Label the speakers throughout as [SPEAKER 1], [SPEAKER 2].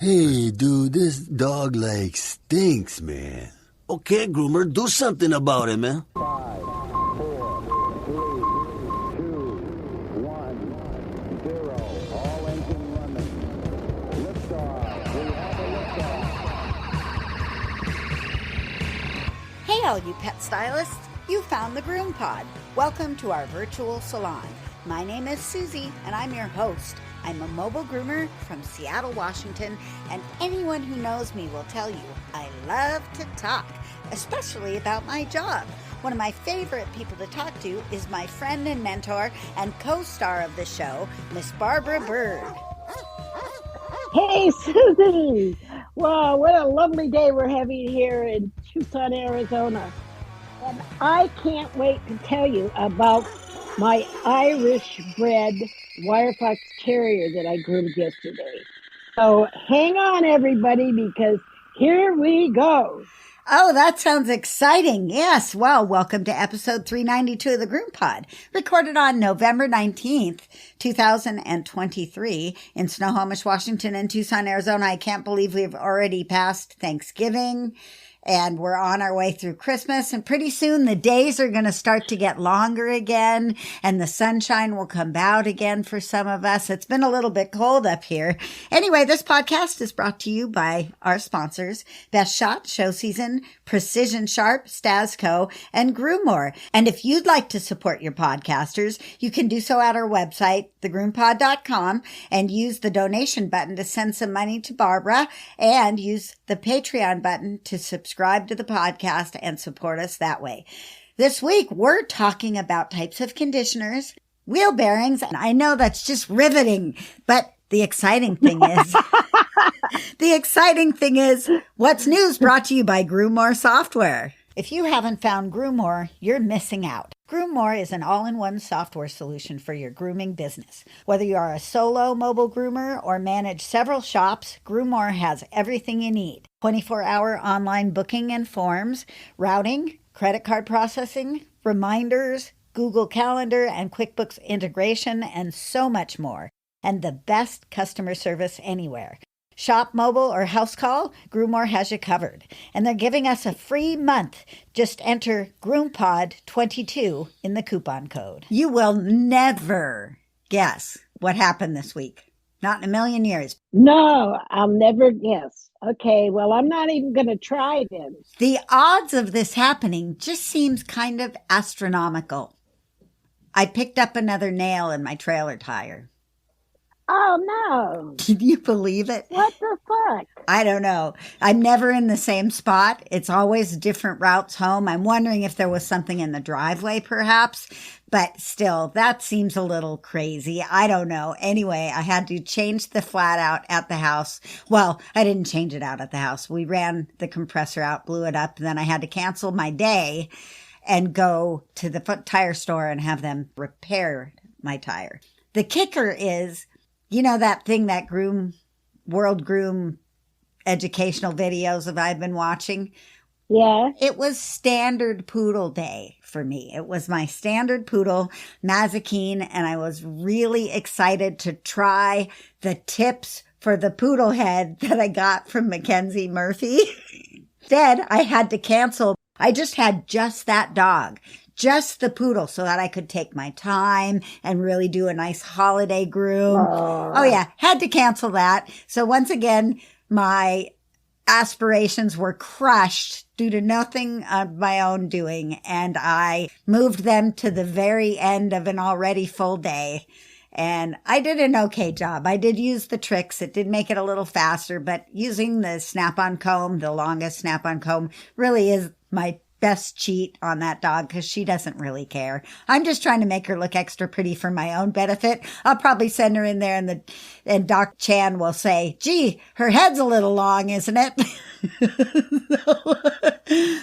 [SPEAKER 1] Hey, dude, this dog like stinks, man. Okay, groomer, do something about it, man.
[SPEAKER 2] 5, 4, 3, 2, 1, 0. All engine running. Liftoff. We have a liftoff.
[SPEAKER 3] Hey, all you pet stylists. You found the GroomPod. Welcome to our virtual salon. My name is Susy, and I'm your host. I'm a mobile groomer from Seattle, Washington, and anyone who knows me will tell you I love to talk, especially about my job. One of my favorite people to talk to is my friend and mentor and co-star of the show, Miss Barbara Bird.
[SPEAKER 4] Hey, Susie! Wow, what a lovely day we're having here in Tucson, Arizona. And I can't wait to tell you about my Irish bred wire fox terrier that I groomed yesterday. So hang on, everybody, because here we go.
[SPEAKER 3] Oh, that sounds exciting. Yes. Well, welcome to episode 392 of the GroomPod, recorded on November 19th, 2023 in Snohomish, Washington and Tucson, Arizona. I can't believe we've already passed Thanksgiving and we're on our way through Christmas, and pretty soon the days are going to start to get longer again and the sunshine will come out again for some of us. It's been a little bit cold up here. Anyway, this podcast is brought to you by our sponsors, Best Shot, Show Season, Precision Sharp, Stasco, and Groomore. And if you'd like to support your podcasters, you can do so at our website, thegroompod.com, and use the donation button to send some money to Barbara, and use the Patreon button to subscribe to the podcast and support us that way. This week, we're talking about types of conditioners, wheel bearings, and I know that's just riveting, but the exciting thing is, what's news brought to you by Groomore Software. If you haven't found Groomore, you're missing out. Groomore is an all-in-one software solution for your grooming business. Whether you are a solo mobile groomer or manage several shops, Groomore has everything you need. 24-hour online booking and forms, routing, credit card processing, reminders, Google Calendar and QuickBooks integration, and so much more. And the best customer service anywhere. Shop, mobile, or house call, Groomore has you covered. And they're giving us a free month. Just enter GroomPod22 in the coupon code. You will never guess what happened this week. Not in a million years.
[SPEAKER 4] No, I'll never guess. Okay, well, I'm not even going to try then.
[SPEAKER 3] The odds of this happening just seems kind of astronomical. I picked up another nail in my trailer tire.
[SPEAKER 4] Oh, no.
[SPEAKER 3] Can you believe it?
[SPEAKER 4] What the fuck?
[SPEAKER 3] I don't know. I'm never in the same spot. It's always different routes home. I'm wondering if there was something in the driveway, perhaps. But still, that seems a little crazy. I don't know. Anyway, I had to change the flat out at the house. Well, I didn't change it out at the house. We ran the compressor out, blew it up, and then I had to cancel my day and go to the tire store and have them repair my tire. The kicker is, you know that thing that World Groom educational videos that I've been watching?
[SPEAKER 4] Yeah.
[SPEAKER 3] It was Standard Poodle Day for me. It was my standard poodle, Mazikeen, and I was really excited to try the tips for the poodle head that I got from Mackenzie Murphy. Instead, I had to cancel. I just had that dog. Just the poodle, so that I could take my time and really do a nice holiday groom. Oh yeah, had to cancel that. So once again, my aspirations were crushed due to nothing of my own doing. And I moved them to the very end of an already full day. And I did an okay job. I did use the tricks. It did make it a little faster, but using the snap-on comb, the longest snap-on comb, really is my best cheat on that dog because she doesn't really care. I'm just trying to make her look extra pretty for my own benefit. I'll probably send her in there and Doc Chan will say, gee, her head's a little long, isn't it?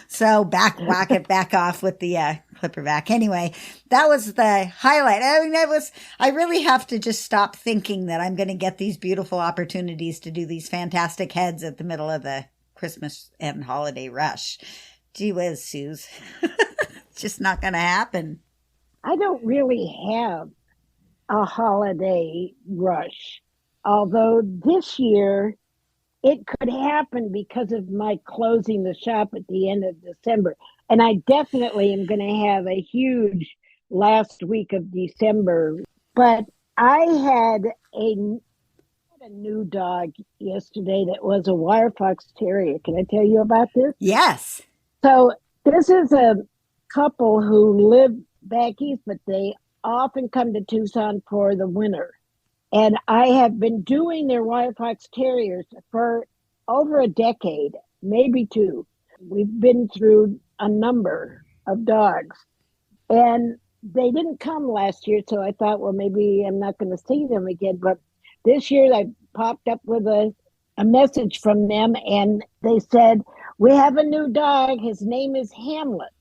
[SPEAKER 3] So whack it back off with the clipper back. Anyway, that was the highlight. I mean, I really have to just stop thinking that I'm going to get these beautiful opportunities to do these fantastic heads at the middle of the Christmas and holiday rush. Gee whiz, Suze. It's just not going to happen.
[SPEAKER 4] I don't really have a holiday rush. Although this year it could happen because of my closing the shop at the end of December. And I definitely am going to have a huge last week of December. But I had a new dog yesterday that was a wire fox terrier. Can I tell you about this?
[SPEAKER 3] Yes.
[SPEAKER 4] So this is a couple who live back east, but they often come to Tucson for the winter. And I have been doing their wire fox terriers for over a decade, maybe two. We've been through a number of dogs. And they didn't come last year, so I thought, well, maybe I'm not going to see them again. But this year I popped up with a message from them, and they said, we have a new dog. His name is Hamlet.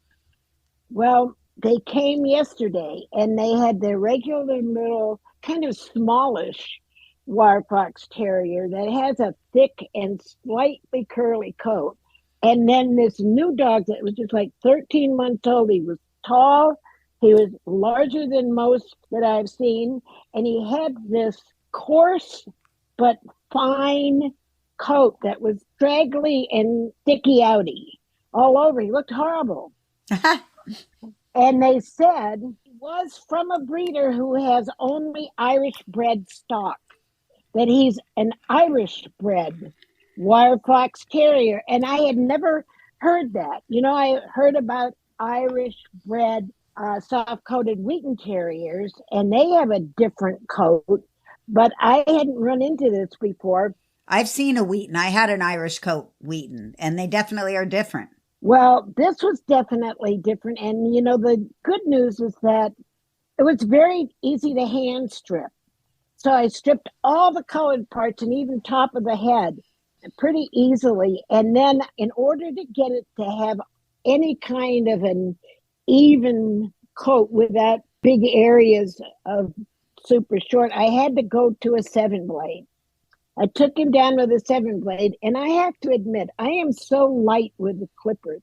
[SPEAKER 4] Well, they came yesterday, and they had their regular little, kind of smallish wire fox terrier that has a thick and slightly curly coat. And then this new dog that was just like 13 months old. He was tall. He was larger than most that I've seen. And he had this coarse but fine coat that was straggly and sticky outy all over. He looked horrible. And they said he was from a breeder who has only Irish bred stock, that he's an Irish bred wire fox terrier. And I had never heard that. You know, I heard about Irish bred soft coated Wheaten terriers, and they have a different coat, but I hadn't run into this before.
[SPEAKER 3] I've seen a Wheaten. I had an Irish coat Wheaten, and they definitely are different.
[SPEAKER 4] Well, this was definitely different. And, you know, the good news is that it was very easy to hand strip. So I stripped all the colored parts and even top of the head pretty easily. And then in order to get it to have any kind of an even coat without big areas of super short, I had to go to a 7-blade. I took him down with a 7-blade, and I have to admit, I am so light with the clippers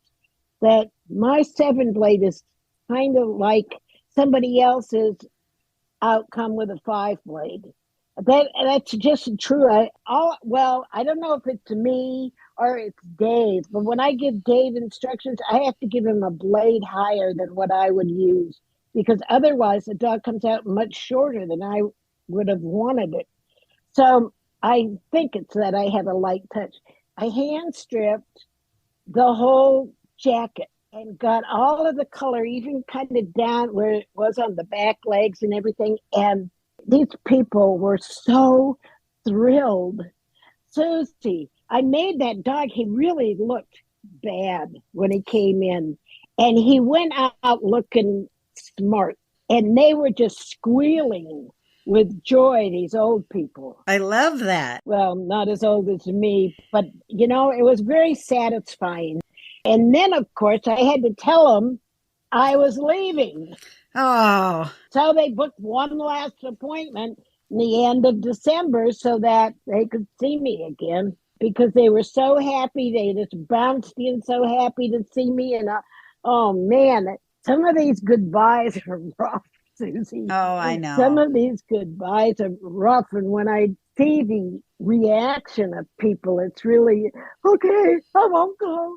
[SPEAKER 4] that my 7-blade is kind of like somebody else's outcome with a 5-blade. That's just true. I don't know if it's me or it's Dave, but when I give Dave instructions, I have to give him a blade higher than what I would use, because otherwise the dog comes out much shorter than I would have wanted it. So I think it's that I have a light touch. I hand stripped the whole jacket and got all of the color, even kind of down where it was on the back legs and everything. And these people were so thrilled. Susy, I made that dog. He really looked bad when he came in. And he went out looking smart. And they were just squealing with joy, these old people.
[SPEAKER 3] I love that.
[SPEAKER 4] Well, not as old as me, but, you know, it was very satisfying. And then, of course, I had to tell them I was leaving.
[SPEAKER 3] Oh,
[SPEAKER 4] So they booked one last appointment in the end of December so that they could see me again, because they were so happy. They just bounced in so happy to see me. And oh, man, some of these goodbyes are rough, Susy.
[SPEAKER 3] oh, I know.
[SPEAKER 4] Some of these goodbyes are rough. And when I see the reaction of people, it's really, okay, I won't go.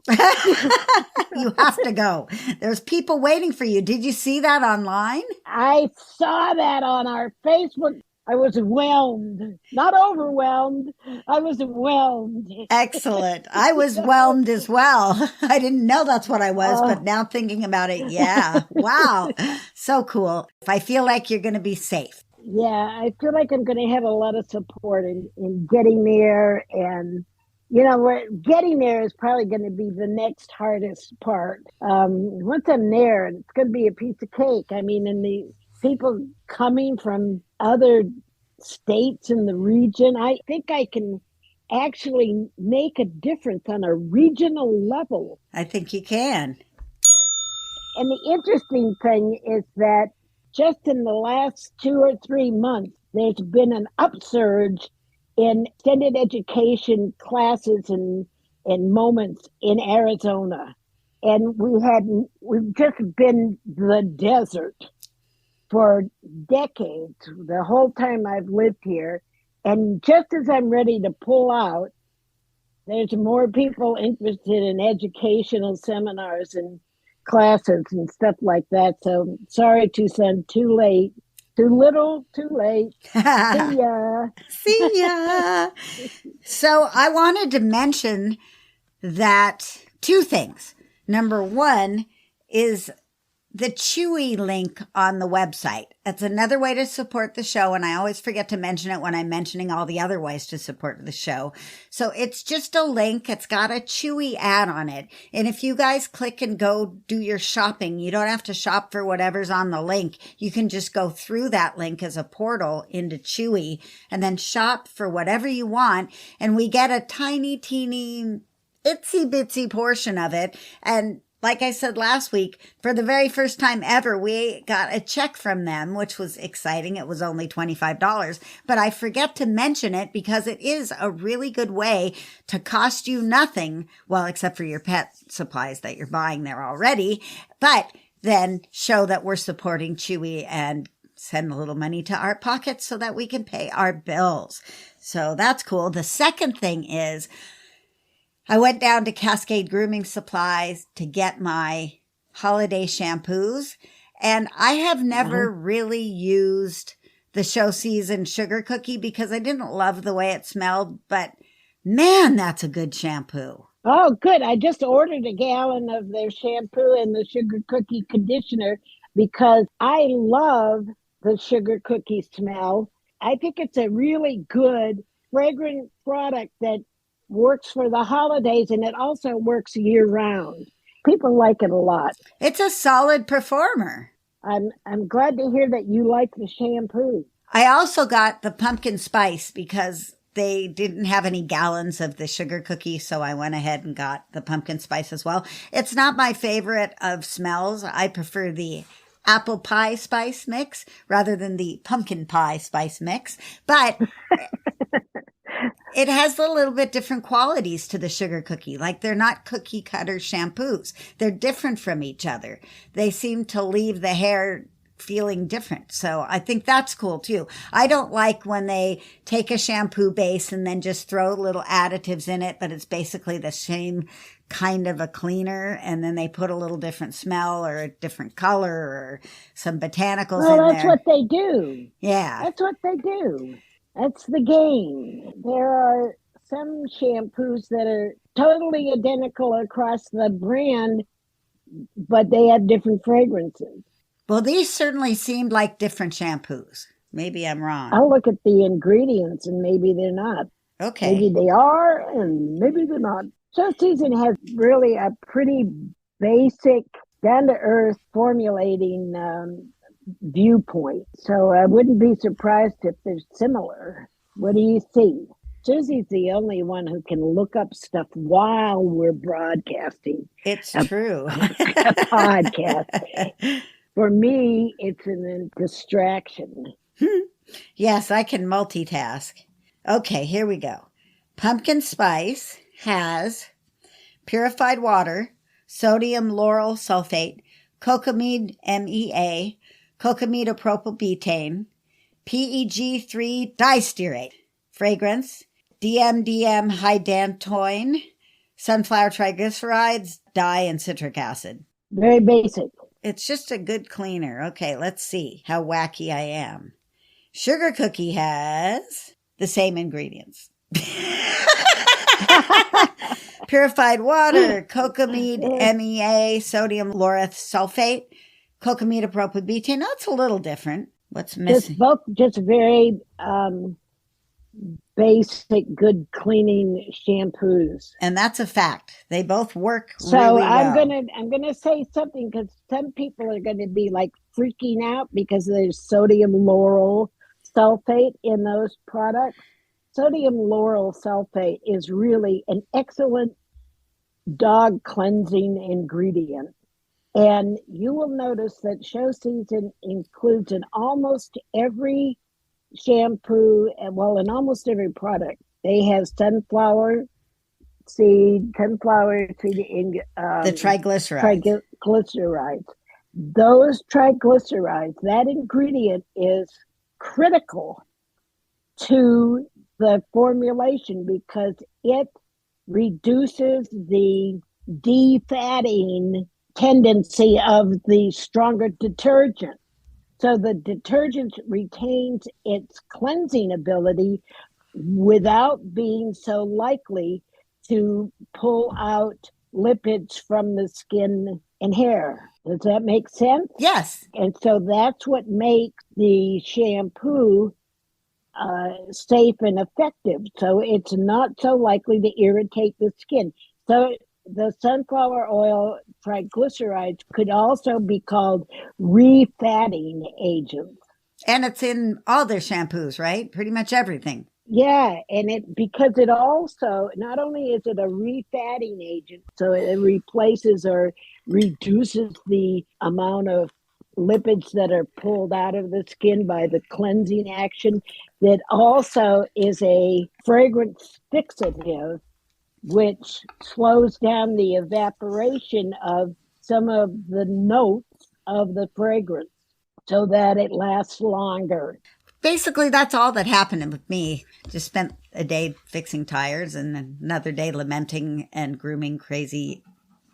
[SPEAKER 3] You have to go. There's people waiting for you. Did you see that online?
[SPEAKER 4] I saw that on our Facebook. I was whelmed, not overwhelmed. I was whelmed.
[SPEAKER 3] Excellent. I was whelmed as well. I didn't know that's what I was, but now thinking about it, yeah. Wow. So cool. I feel like you're going to be safe.
[SPEAKER 4] Yeah, I feel like I'm going to have a lot of support in getting there. And, you know, getting there is probably going to be the next hardest part. Once I'm there, it's going to be a piece of cake. I mean, and the people coming from other states in the region, I think I can actually make a difference on a regional level.
[SPEAKER 3] I think you can.
[SPEAKER 4] And the interesting thing is that just in the last 2 or 3 months, there's been an upsurge in extended education classes and moments in Arizona. And we've just been the desert for decades, the whole time I've lived here. And just as I'm ready to pull out, There's more people interested in educational seminars and classes and stuff like that. So sorry, Tucson, too late. Too little, too late. See ya.
[SPEAKER 3] See ya. So I wanted to mention that two things. Number one is the Chewy link on the website. That's another way to support the show. And I always forget to mention it when I'm mentioning all the other ways to support the show. So it's just a link. It's got a Chewy ad on it. And if you guys click and go do your shopping, you don't have to shop for whatever's on the link. You can just go through that link as a portal into Chewy and then shop for whatever you want. And we get a tiny, teeny, itsy bitsy portion of it. And like I said last week, for the very first time ever, we got a check from them, which was exciting. It was only $25, but I forget to mention it because it is a really good way to cost you nothing. Well, except for your pet supplies that you're buying there already, but then show that we're supporting Chewy and send a little money to our pockets so that we can pay our bills. So that's cool. The second thing is, I went down to Cascade Grooming Supplies to get my holiday shampoos, and I have never really used the Show Season Sugar Cookie because I didn't love the way it smelled, but man, that's a good shampoo.
[SPEAKER 4] Oh, good. I just ordered a gallon of their shampoo and the sugar cookie conditioner because I love the sugar cookie smell. I think it's a really good, fragrant product that works for the holidays, and it also works year round. People like it a lot.
[SPEAKER 3] It's a solid performer.
[SPEAKER 4] I'm glad to hear that you like the shampoo.
[SPEAKER 3] I also got the pumpkin spice because they didn't have any gallons of the sugar cookie, so I went ahead and got the pumpkin spice as well. It's not my favorite of smells. I prefer the apple pie spice mix rather than the pumpkin pie spice mix, but it has a little bit different qualities to the sugar cookie. Like they're not cookie cutter shampoos. They're different from each other. They seem to leave the hair feeling different. So I think that's cool too. I don't like when they take a shampoo base and then just throw little additives in it, but it's basically the same kind of a cleaner. And then they put a little different smell or a different color or some botanicals in there.
[SPEAKER 4] Well, that's what they do.
[SPEAKER 3] Yeah.
[SPEAKER 4] That's what they do. That's the game. There are some shampoos that are totally identical across the brand, but they have different fragrances.
[SPEAKER 3] Well, these certainly seemed like different shampoos. Maybe I'm wrong.
[SPEAKER 4] I'll look at the ingredients and maybe they're not.
[SPEAKER 3] Okay.
[SPEAKER 4] Maybe they are and maybe they're not. Show Season has really a pretty basic, down-to-earth formulating viewpoint. So I wouldn't be surprised if they're similar. What do you see? Susy's the only one who can look up stuff while we're broadcasting.
[SPEAKER 3] It's true.
[SPEAKER 4] A podcast. For me, it's a distraction.
[SPEAKER 3] Yes, I can multitask. Okay, here we go. Pumpkin spice has purified water, sodium lauryl sulfate, cocamide MEA, cocamide propylbutane, PEG3 distearate, fragrance, DMDM hydantoin, sunflower triglycerides, dye, and citric acid.
[SPEAKER 4] Very basic.
[SPEAKER 3] It's just a good cleaner. Okay, let's see how wacky I am. Sugar cookie has the same ingredients. Purified water, cocamide MEA, sodium lauryl sulfate, cocamide propylbutane. No, it's a little different. What's missing?
[SPEAKER 4] It's both just very basic, good cleaning shampoos.
[SPEAKER 3] And that's a fact. They both work
[SPEAKER 4] So
[SPEAKER 3] really well.
[SPEAKER 4] I'm gonna say something because some people are going to be like freaking out because there's sodium lauryl sulfate in those products. Sodium lauryl sulfate is really an excellent dog cleansing ingredient. And you will notice that Show Season includes in almost every shampoo, and well, in almost every product, they have sunflower seed the
[SPEAKER 3] triglycerides.
[SPEAKER 4] Triglycerides. Those triglycerides, that ingredient is critical to the formulation because it reduces the defatting tendency of the stronger detergent. So the detergent retains its cleansing ability without being so likely to pull out lipids from the skin and hair. Does that make sense?
[SPEAKER 3] Yes.
[SPEAKER 4] And so that's what makes the shampoo safe and effective. So it's not so likely to irritate the skin. So the sunflower oil triglycerides could also be called refatting agents.
[SPEAKER 3] And it's in all their shampoos, right? Pretty much everything.
[SPEAKER 4] Yeah, and because it also, not only is it a refatting agent, so it replaces or reduces the amount of lipids that are pulled out of the skin by the cleansing action, that also is a fragrance fixative, which slows down the evaporation of some of the notes of the fragrance so that it lasts longer.
[SPEAKER 3] Basically, that's all that happened with me. Just spent a day fixing tires and another day lamenting and grooming crazy,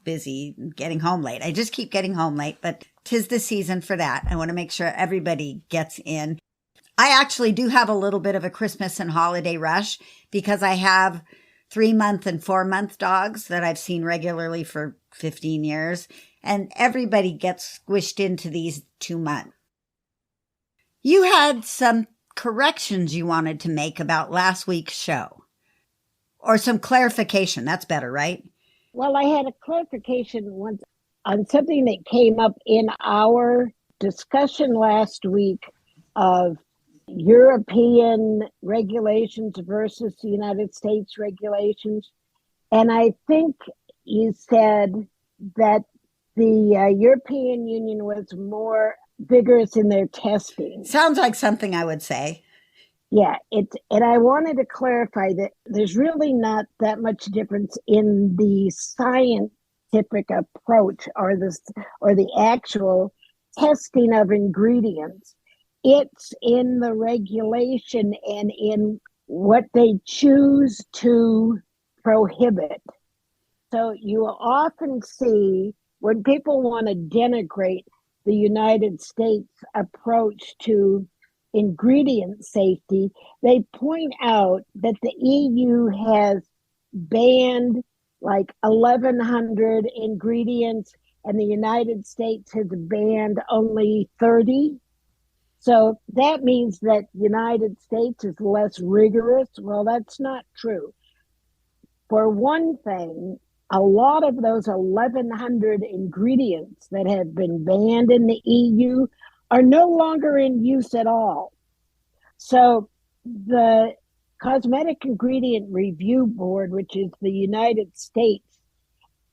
[SPEAKER 3] busy, getting home late. I just keep getting home late, but 'tis the season for that. I want to make sure everybody gets in. I actually do have a little bit of a Christmas and holiday rush because I have 3-month and 4-month dogs that I've seen regularly for 15 years, and everybody gets squished into these 2 months. You had some corrections you wanted to make about last week's show, or some clarification. That's better, right?
[SPEAKER 4] Well, I had a clarification once on something that came up in our discussion last week of European regulations versus the United States regulations. And I think you said that the European Union was more vigorous in their testing.
[SPEAKER 3] Sounds like something I would say.
[SPEAKER 4] Yeah, and I wanted to clarify that there's really not that much difference in the scientific approach or the actual testing of ingredients. It's in the regulation and in what they choose to prohibit. So you will often see when people want to denigrate the United States approach to ingredient safety, they point out that the EU has banned like 1,100 ingredients and the United States has banned only 30. So that means that the United States is less rigorous. Well, that's not true. For one thing, a lot of those 1,100 ingredients that have been banned in the EU are no longer in use at all. So the Cosmetic Ingredient Review Board, which is the United States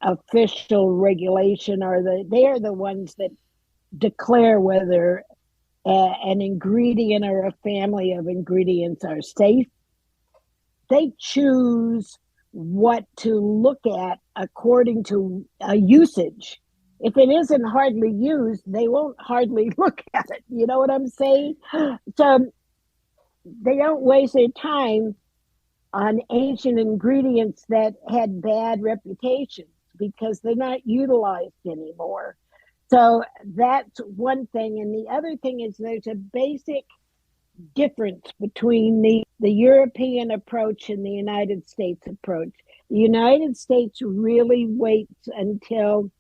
[SPEAKER 4] official regulation, they are the ones that declare whether an ingredient or a family of ingredients are safe. They choose what to look at according to a usage. If it isn't hardly used, they won't hardly look at it. You know what I'm saying? So they don't waste their time on ancient ingredients that had bad reputations because they're not utilized anymore. So that's one thing. And the other thing is there's a basic difference between the European approach and the United States approach. The United States really waits until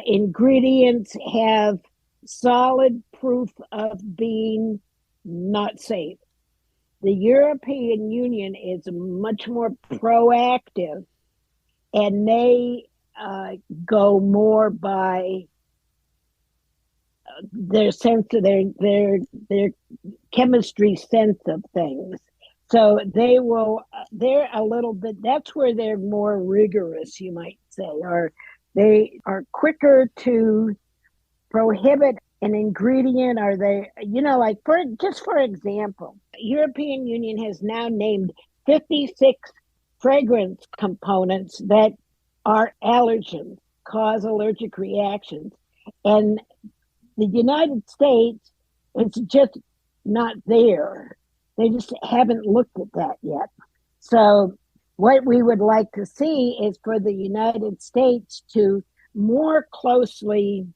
[SPEAKER 4] ingredients have solid proof of being not safe. The European Union is much more proactive, and they go more by their sense of their chemistry sense of things. So they're a little bit, that's where they're more rigorous, you might say, or they are quicker to prohibit an ingredient, or they, like for example, European Union has now named 56 fragrance components that are allergens, cause allergic reactions. And the United States, it's just not there. They just haven't looked at that yet. So What we would like to see is for the United States to more closely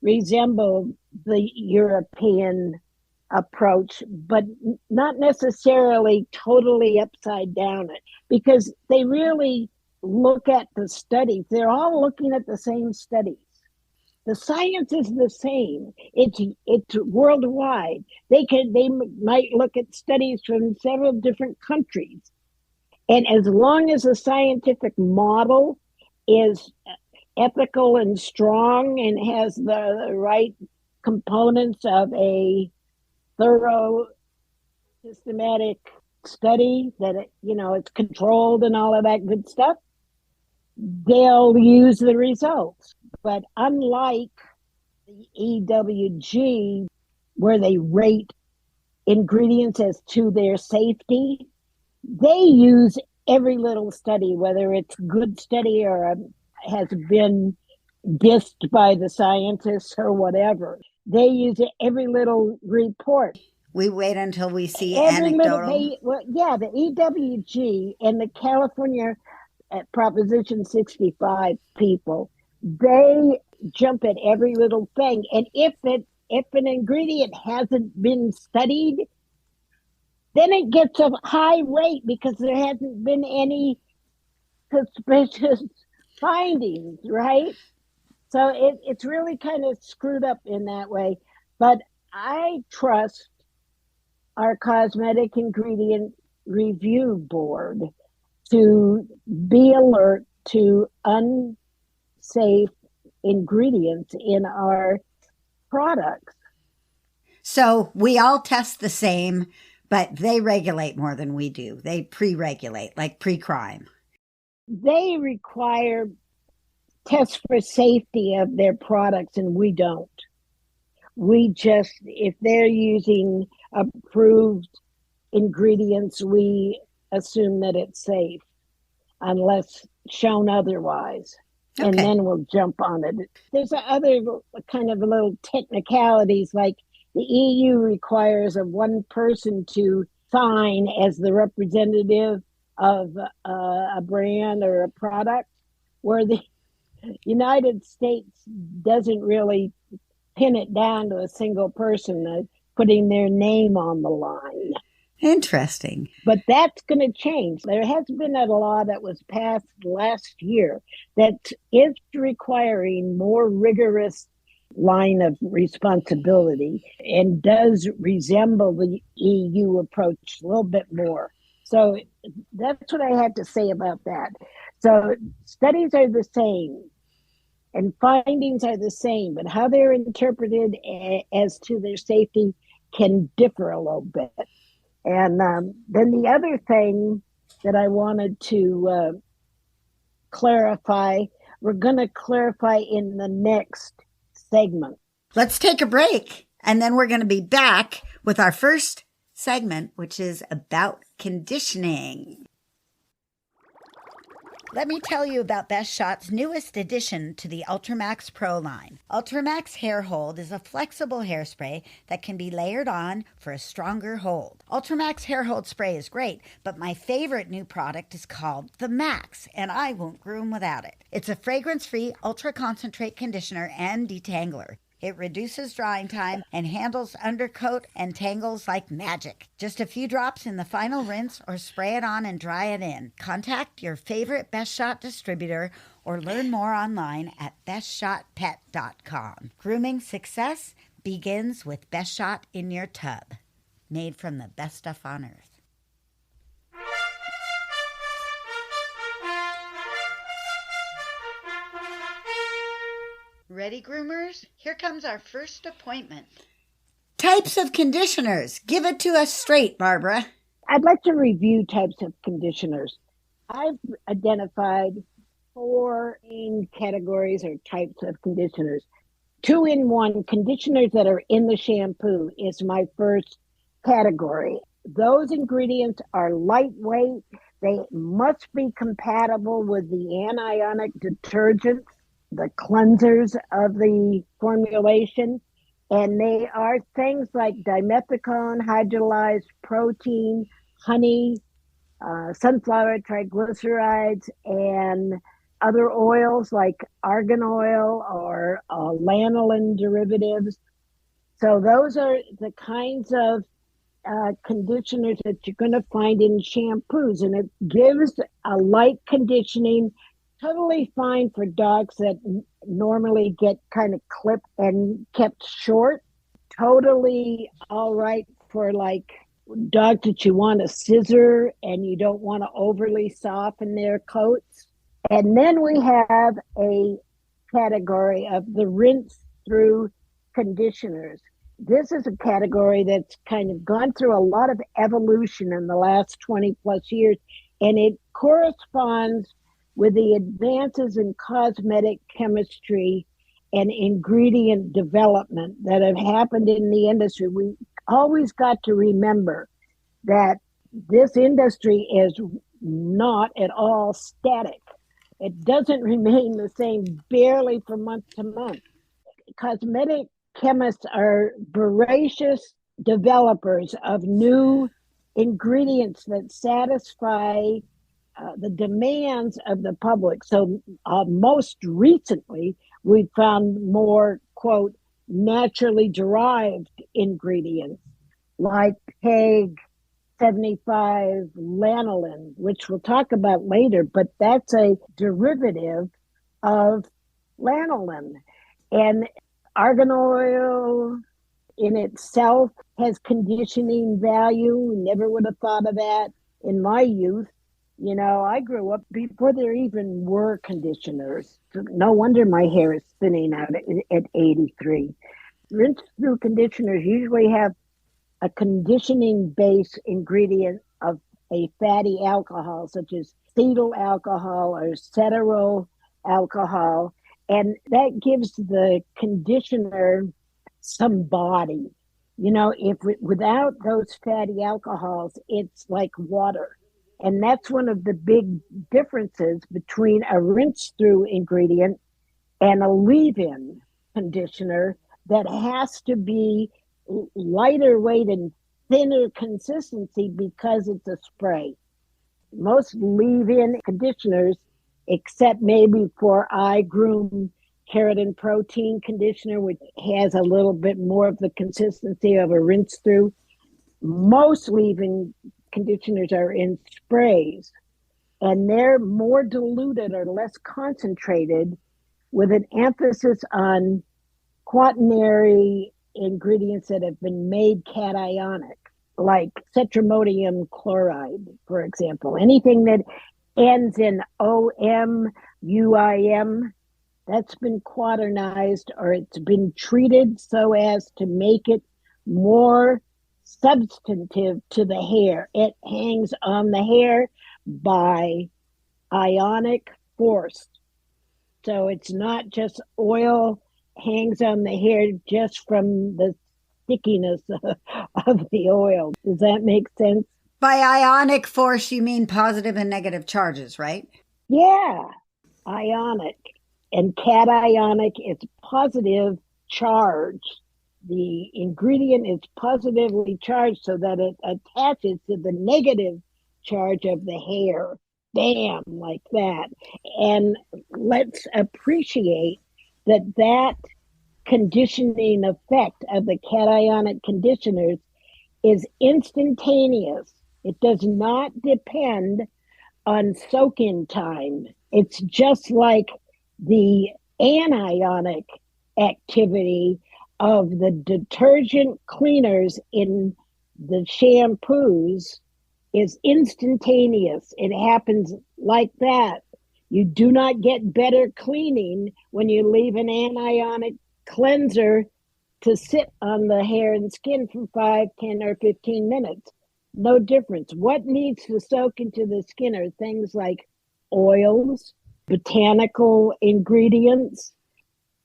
[SPEAKER 4] resemble the European approach, but not necessarily totally upside down it, because they really look at the studies. They're all looking at the same studies. The science is the same. It's worldwide. They might look at studies from several different countries, and as long as the scientific model is ethical and strong and has the right components of a thorough systematic study, that it's controlled and all of that good stuff, they'll use the results. But unlike the EWG, where they rate ingredients as to their safety, they use every little study, whether it's good study or has been dissed by the scientists or whatever. They use every little report.
[SPEAKER 3] We wait until we see
[SPEAKER 4] Every
[SPEAKER 3] anecdotal.
[SPEAKER 4] the EWG and the California Proposition 65 people, they jump at every little thing. And if an ingredient hasn't been studied, then it gets a high rate because there hasn't been any suspicious findings, right? So it's really kind of screwed up in that way. But I trust our cosmetic ingredient review board to be alert to unsafe ingredients in our products.
[SPEAKER 3] So we all test the same, but they regulate more than we do. They pre-regulate, like pre-crime.
[SPEAKER 4] They require tests for safety of their products, and we don't. We just, if they're using approved ingredients, we assume that it's safe unless shown otherwise.
[SPEAKER 3] Okay.
[SPEAKER 4] And then we'll jump on it. There's other kind of little technicalities, like the EU requires of one person to sign as the representative of a brand or a product, where the United States doesn't really pin it down to a single person putting their name on the line.
[SPEAKER 3] Interesting.
[SPEAKER 4] But that's going to change. There has been a law that was passed last year that is requiring more rigorous line of responsibility and does resemble the EU approach a little bit more. So that's what I had to say about that. So studies are the same and findings are the same, but how they're interpreted as to their safety can differ a little bit. And then the other thing that I wanted to clarify, we're going to clarify in the next segment.
[SPEAKER 3] Let's take a break, and then we're going to be back with our first segment, which is about conditioning. Let me tell you about Best Shot's newest addition to the Ultramax Pro line. Ultramax Hair Hold is a flexible hairspray that can be layered on for a stronger hold. Ultramax Hair Hold Spray is great, but my favorite new product is called the Max, and I won't groom without it. It's a fragrance-free, ultra-concentrate conditioner and detangler. It reduces drying time and handles undercoat and tangles like magic. Just a few drops in the final rinse or spray it on and dry it in. Contact your favorite Best Shot distributor or learn more online at bestshotpet.com. Grooming success begins with Best Shot in your tub. Made from the best stuff on earth. Ready, groomers? Here comes our first appointment. Types of conditioners. Give it to us straight, Barbara.
[SPEAKER 4] I'd like to review types of conditioners. I've identified 4 main categories or types of conditioners. 2-in-1 conditioners that are in the shampoo is my first category. Those ingredients are lightweight. They must be compatible with the anionic detergents, the cleansers of the formulation, and they are things like dimethicone, hydrolyzed protein, honey, sunflower triglycerides, and other oils like argan oil or lanolin derivatives. So those are the kinds of conditioners that you're going to find in shampoos, and it gives a light conditioning. Totally fine for dogs that normally get kind of clipped and kept short. Totally all right for like dogs that you want to scissor and you don't want to overly soften their coats. And then we have a category of the rinse through conditioners. This is a category that's kind of gone through a lot of evolution in the last 20 plus years, and it corresponds with the advances in cosmetic chemistry and ingredient development that have happened in the industry. We always got to remember that this industry is not at all static. It doesn't remain the same barely from month to month. Cosmetic chemists are voracious developers of new ingredients that satisfy the demands of the public. So most recently, we found more, quote, naturally derived ingredients like PEG 75 lanolin, which we'll talk about later, but that's a derivative of lanolin. And argan oil in itself has conditioning value. Never would have thought of that in my youth. You know, I grew up before there even were conditioners. No wonder my hair is thinning out at 83. Rinse through conditioners usually have a conditioning base ingredient of a fatty alcohol, such as cetyl alcohol or ceteryl alcohol. And that gives the conditioner some body. You know, if without those fatty alcohols, it's like water. And that's one of the big differences between a rinse through ingredient and a leave in conditioner that has to be lighter weight and thinner consistency because it's a spray. Most leave in conditioners, except maybe for iGroom keratin protein conditioner, which has a little bit more of the consistency of a rinse through, most leave-in conditioners are in sprays, and they're more diluted or less concentrated with an emphasis on quaternary ingredients that have been made cationic, like cetrimonium chloride, for example. Anything that ends in OM, UIM, that's been quaternized or it's been treated so as to make it more substantive to the hair. It hangs on the hair by ionic force. So it's not just oil hangs on the hair just from the stickiness of the oil. Does that make sense?
[SPEAKER 3] By ionic force, you mean positive and negative charges, right?
[SPEAKER 4] Yeah, ionic. And cationic is positive charge. The ingredient is positively charged so that it attaches to the negative charge of the hair. Bam, like that. And let's appreciate that conditioning effect of the cationic conditioners is instantaneous. It does not depend on soak-in time. It's just like the anionic activity of the detergent cleaners in the shampoos is instantaneous. It happens like that. You do not get better cleaning when you leave an anionic cleanser to sit on the hair and skin for 5, 10, or 15 minutes. No difference. What needs to soak into the skin are things like oils, botanical ingredients,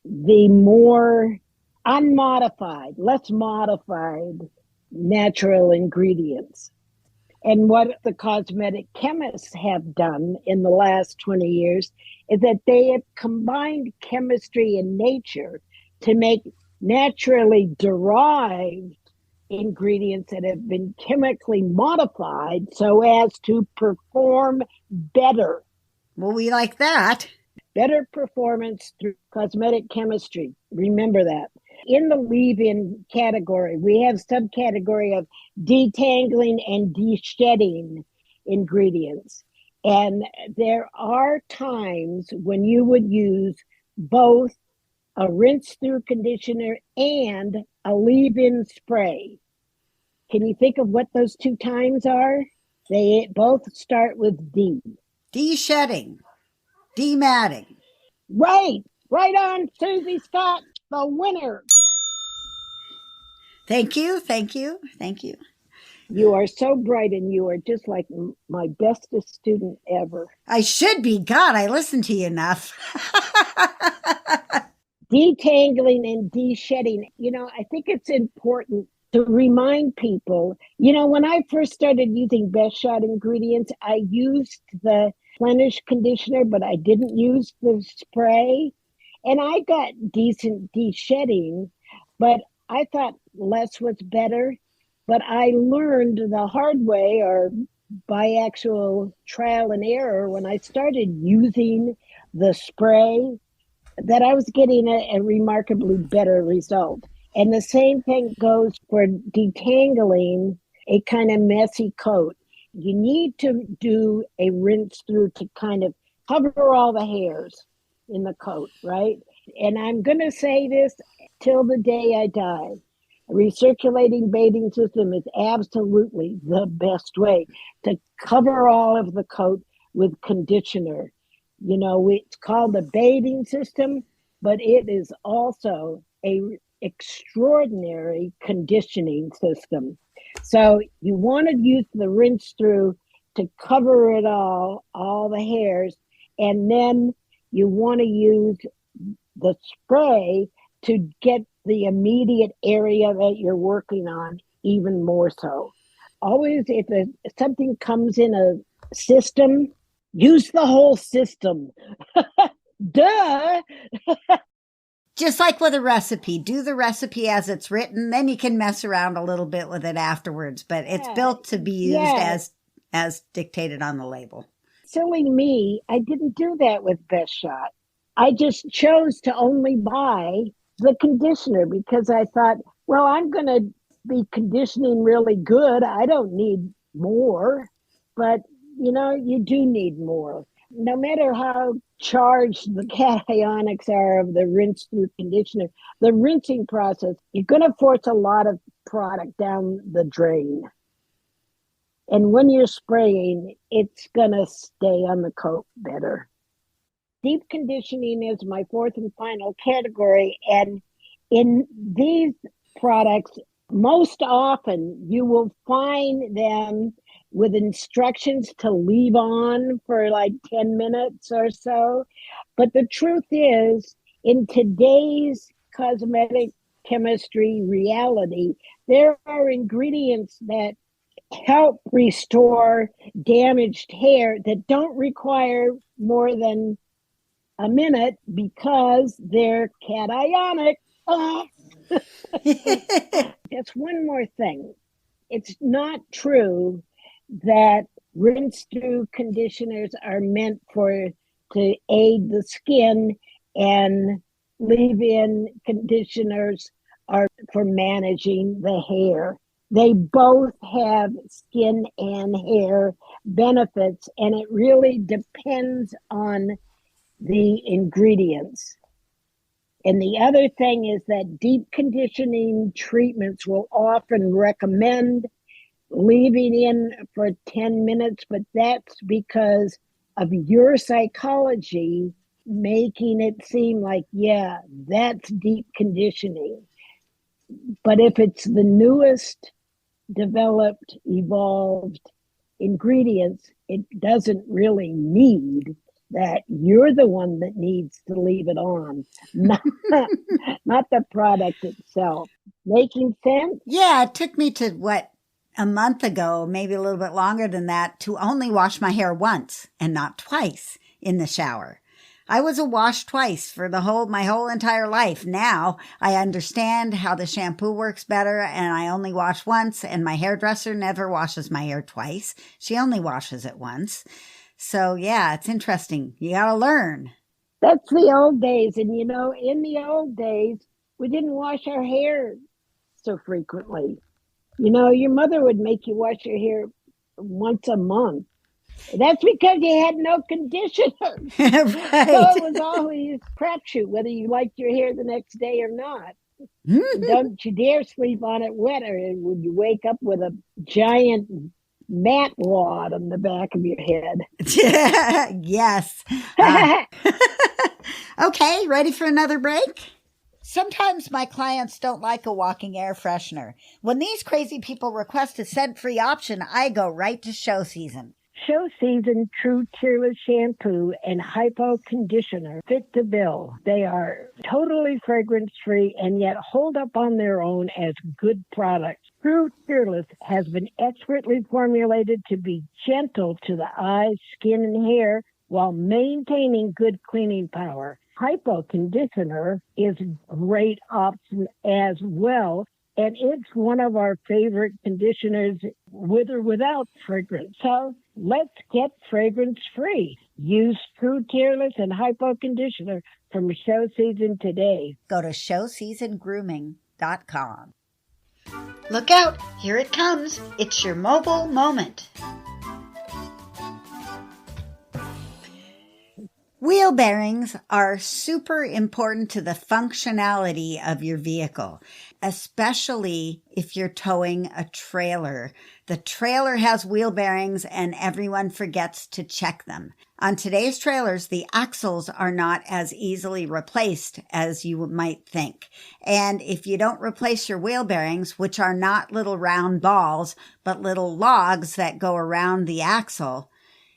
[SPEAKER 4] the more unmodified, less modified natural ingredients. And what the cosmetic chemists have done in the last 20 years is that they have combined chemistry and nature to make naturally derived ingredients that have been chemically modified so as to perform better.
[SPEAKER 3] Well, we like that.
[SPEAKER 4] Better performance through cosmetic chemistry. Remember that. In the leave-in category, we have subcategory of detangling and de-shedding ingredients. And there are times when you would use both a rinse-through conditioner and a leave-in spray. Can you think of what those two times are? They both start with D.
[SPEAKER 3] De-shedding, de-matting.
[SPEAKER 4] Right on, Susie Scott, the winner.
[SPEAKER 3] Thank you, thank you, thank you.
[SPEAKER 4] You are so bright, and you are just like my bestest student ever.
[SPEAKER 3] I should be. God, I listen to you enough.
[SPEAKER 4] Detangling and de-shedding. I think it's important to remind people, when I first started using Best Shot ingredients, I used the Plenish conditioner, but I didn't use the spray. And I got decent de-shedding, but I thought less was better. But I learned the hard way, or by actual trial and error, when I started using the spray, that I was getting a remarkably better result. And the same thing goes for detangling a kind of messy coat. You need to do a rinse through to kind of cover all the hairs in the coat, right? And I'm going to say this till the day I die. A recirculating bathing system is absolutely the best way to cover all of the coat with conditioner. It's called the bathing system, but it is also a extraordinary conditioning system. So you want to use the rinse through to cover it all the hairs, and then you want to use the spray to get the immediate area that you're working on even more so. Always, if something comes in a system, use the whole system. Duh.
[SPEAKER 3] Just like with a recipe, do the recipe as it's written, then you can mess around a little bit with it afterwards, but it's built to be used as dictated on the label.
[SPEAKER 4] Silly me, I didn't do that with Best Shot. I just chose to only buy the conditioner because I thought, well, I'm going to be conditioning really good. I don't need more, but you do need more. No matter how charged the cationics are of the rinse through conditioner, the rinsing process, you're going to force a lot of product down the drain. And when you're spraying, it's going to stay on the coat better. Deep conditioning is my fourth and final category. And in these products, most often you will find them with instructions to leave on for like 10 minutes or so. But the truth is, in today's cosmetic chemistry reality, there are ingredients that help restore damaged hair that don't require more than a minute because they're cationic. That's one more thing. It's not true that rinse through conditioners are meant to aid the skin, and leave-in conditioners are for managing the hair. They both have skin and hair benefits, and it really depends on the ingredients. And the other thing is that deep conditioning treatments will often recommend leaving in for 10 minutes, but that's because of your psychology making it seem like, yeah, that's deep conditioning. But if it's the newest developed, evolved ingredients, it doesn't really need that. You're the one that needs to leave it on, not the product itself. Making sense?
[SPEAKER 3] Yeah, it took me to a month ago, maybe a little bit longer than that, to only wash my hair once and not twice in the shower. I was a wash twice for my whole entire life. Now I understand how the shampoo works better, and I only wash once, and my hairdresser never washes my hair twice. She only washes it once. So yeah, it's interesting. You gotta learn.
[SPEAKER 4] That's the old days. And in the old days, we didn't wash our hair so frequently. Your mother would make you wash your hair once a month. That's because you had no conditioner.
[SPEAKER 3] Right.
[SPEAKER 4] So it was always crapshoot whether you liked your hair the next day or not. Don't you dare sleep on it wet, or would you wake up with a giant mat wad on the back of your head?
[SPEAKER 3] Yes. Okay, ready for another break? Sometimes my clients don't like a walking air freshener. When these crazy people request a scent-free option, I go right to Show Season.
[SPEAKER 4] Show Season True Tearless Shampoo and Hypo Conditioner fit the bill. They are totally fragrance-free and yet hold up on their own as good products. True Tearless has been expertly formulated to be gentle to the eyes, skin, and hair while maintaining good cleaning power. Hypo Conditioner is a great option as well, and it's one of our favorite conditioners with or without fragrance. So let's get fragrance-free. Use True Tearless and Hypo Conditioner from Show Season today.
[SPEAKER 3] Go to showseasongrooming.com. Look out, here it comes. It's your mobile moment. Wheel bearings are super important to the functionality of your vehicle, especially if you're towing a trailer. The trailer has wheel bearings and everyone forgets to check them. On today's trailers, the axles are not as easily replaced as you might think. And if you don't replace your wheel bearings, which are not little round balls, but little logs that go around the axle,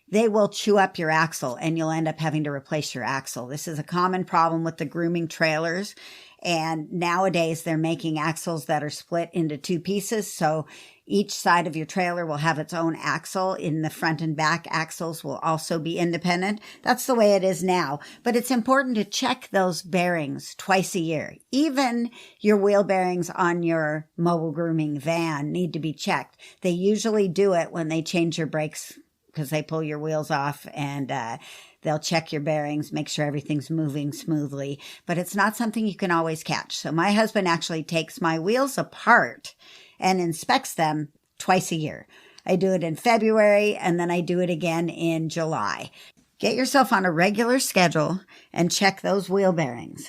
[SPEAKER 3] they will chew up your axle and you'll end up having to replace your axle. This is a common problem with the grooming trailers. And nowadays they're making axles that are split into two pieces. So each side of your trailer will have its own axle. In the front and back, axles will also be independent. That's the way it is now. But it's important to check those bearings twice a year. Even your wheel bearings on your mobile grooming van need to be checked. They usually do it when they change your brakes, because they pull your wheels off and they'll check your bearings, make sure everything's moving smoothly. But it's not something you can always catch. So my husband actually takes my wheels apart and inspects them twice a year. I do it in February and then I do it again in July. Get yourself on a regular schedule and check those wheel bearings.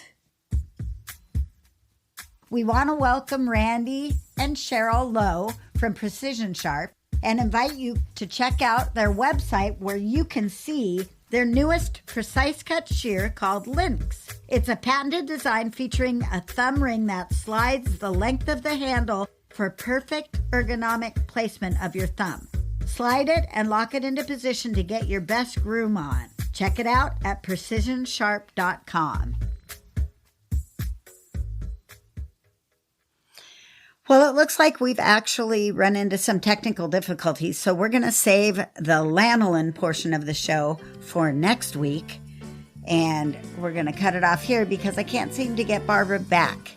[SPEAKER 3] We want to welcome Randy and Cheryl Lowe from Precision Sharp and invite you to check out their website where you can see their newest precise cut shear called Lynx. It's a patented design featuring a thumb ring that slides the length of the handle for perfect ergonomic placement of your thumb. Slide it and lock it into position to get your best groom on. Check it out at precisionsharp.com. Well, it looks like we've actually run into some technical difficulties, so we're going to save the lanolin portion of the show for next week, and we're going to cut it off here because I can't seem to get Barbara back.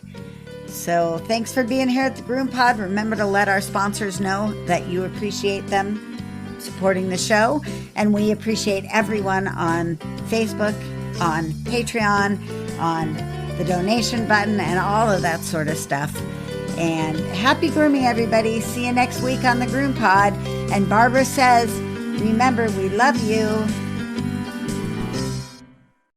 [SPEAKER 3] So thanks for being here at the GroomPod. Remember to let our sponsors know that you appreciate them supporting the show, and we appreciate everyone on Facebook, on Patreon, on the donation button, and all of that sort of stuff. And happy grooming, everybody. See you next week on the GroomPod. And Barbara says, remember, we love you.